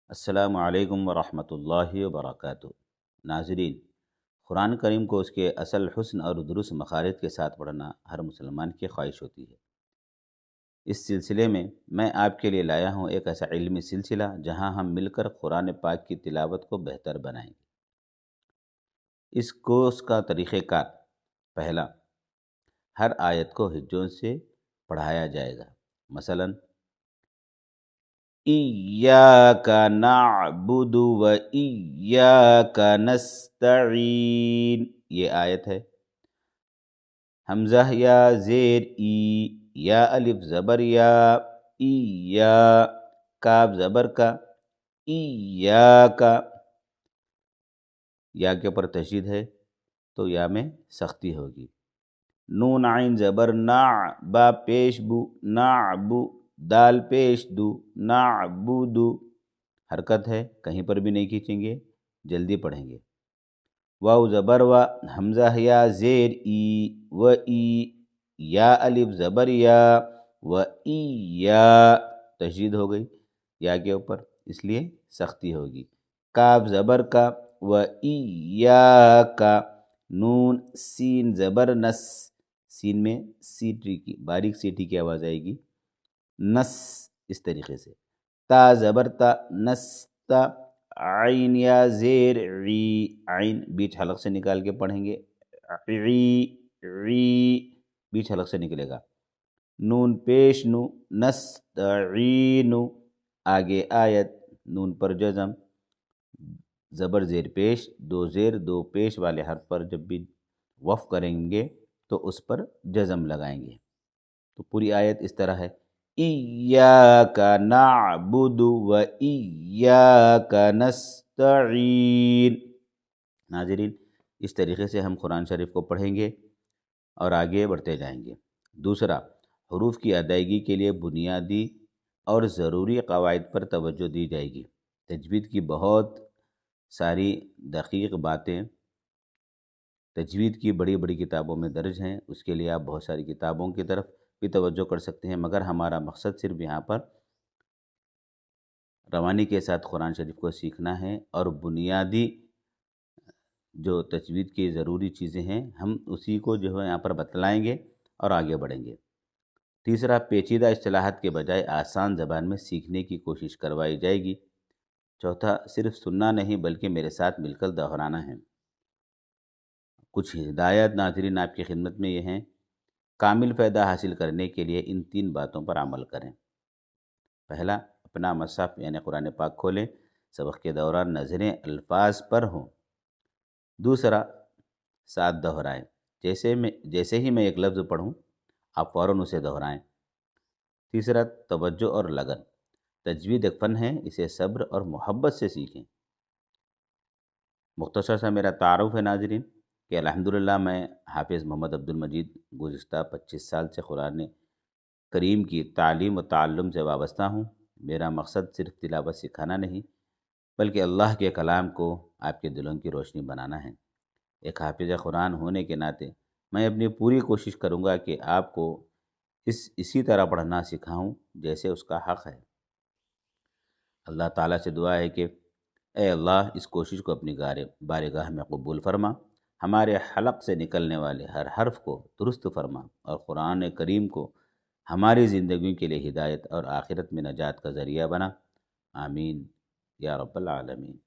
السلام علیکم ورحمۃ اللہ وبرکاتہ۔ ناظرین، قرآن کریم کو اس کے اصل حسن اور درست مخارج کے ساتھ پڑھنا ہر مسلمان کی خواہش ہوتی ہے۔ اس سلسلے میں آپ کے لیے لایا ہوں ایک ایسا علمی سلسلہ جہاں ہم مل کر قرآن پاک کی تلاوت کو بہتر بنائیں گے۔ اس کورس کا طریقہ کار: پہلا، ہر آیت کو ہجوم سے پڑھایا جائے گا۔ مثلاً ایاک نعبد و ایاک نستعین، یہ آیت ہے۔ حمزہ یا زیر ای، یا الف زبر یا، یا کاف زبر کا، ایاک، یا کے اوپر تشدید ہے تو یا میں سختی ہوگی۔ نون عین زبر نا، با پیش بو، نعبو، دال پیش دو، نعبدو، حرکت ہے، کہیں پر بھی نہیں کھینچیں گے، جلدی پڑھیں گے۔ واو زبر و، حمزہ یا زیر ای، و ای، یا الف زبر یا، و ای یا، تشدید ہو گئی یا کے اوپر، اس لیے سختی ہوگی۔ کاف زبر کا، و ای یا کا، نون سین زبر نس، سین میں سیٹی کی باریک سیٹی کی آواز آئے گی، نس، اس طریقے سے۔ تا زبر تا، نستا، عین یا زیر عی، عین بیچ حلق سے نکال کے پڑھیں گے، عی، عی، بیچ حلق سے نکلے گا۔ نون پیش نو، نستعین، آگے آیت، نون پر جزم، زبر زیر پیش، دو زیر دو پیش والے حرف پر جب بھی وقف کریں گے تو اس پر جزم لگائیں گے۔ تو پوری آیت اس طرح ہے: ایاک نعبد و ایاک نستعین۔ ناظرین، اس طریقے سے ہم قرآن شریف کو پڑھیں گے اور آگے بڑھتے جائیں گے۔ دوسرا، حروف کی ادائیگی کے لیے بنیادی اور ضروری قواعد پر توجہ دی جائے گی۔ تجوید کی بہت ساری دقیق باتیں تجوید کی بڑی بڑی کتابوں میں درج ہیں، اس کے لیے آپ بہت ساری کتابوں کی طرف بھی توجہ کر سکتے ہیں، مگر ہمارا مقصد صرف یہاں پر روانی کے ساتھ قرآن شریف کو سیکھنا ہے، اور بنیادی جو تجوید کی ضروری چیزیں ہیں ہم اسی کو جو ہے یہاں پر بتلائیں گے اور آگے بڑھیں گے۔ تیسرا، پیچیدہ اصطلاحات کے بجائے آسان زبان میں سیکھنے کی کوشش کروائی جائے گی۔ چوتھا، صرف سننا نہیں بلکہ میرے ساتھ مل کر دہرانا ہے۔ کچھ ہدایات ناظرین آپ کی خدمت میں یہ ہیں: کامل فائدہ حاصل کرنے کے لیے ان 3 باتوں پر عمل کریں۔ پہلا، اپنا مصحف یعنی قرآن پاک کھولیں، سبق کے دوران نظریں الفاظ پر ہوں۔ دوسرا، ساتھ دہرائیں، جیسے ہی میں ایک لفظ پڑھوں آپ فوراً اسے دہرائیں۔ تیسرا، توجہ اور لگن، تجوید ایک فن ہے، اسے صبر اور محبت سے سیکھیں۔ مختصر سا میرا تعارف ہے ناظرین کہ الحمدللہ میں حافظ محمد عبد المجید گزشتہ 25 سال سے قرآن کریم کی تعلیم و تعلم سے وابستہ ہوں۔ میرا مقصد صرف تلاوت سکھانا نہیں بلکہ اللہ کے کلام کو آپ کے دلوں کی روشنی بنانا ہے۔ ایک حافظ قرآن ہونے کے ناطے میں اپنی پوری کوشش کروں گا کہ آپ کو اسی طرح پڑھنا سکھاؤں جیسے اس کا حق ہے۔ اللہ تعالیٰ سے دعا ہے کہ اے اللہ، اس کوشش کو اپنی بارگاہ میں قبول فرما، ہمارے حلق سے نکلنے والے ہر حرف کو درست فرما، اور قرآن کریم کو ہماری زندگی کے لیے ہدایت اور آخرت میں نجات کا ذریعہ بنا۔ آمین یا رب العالمین۔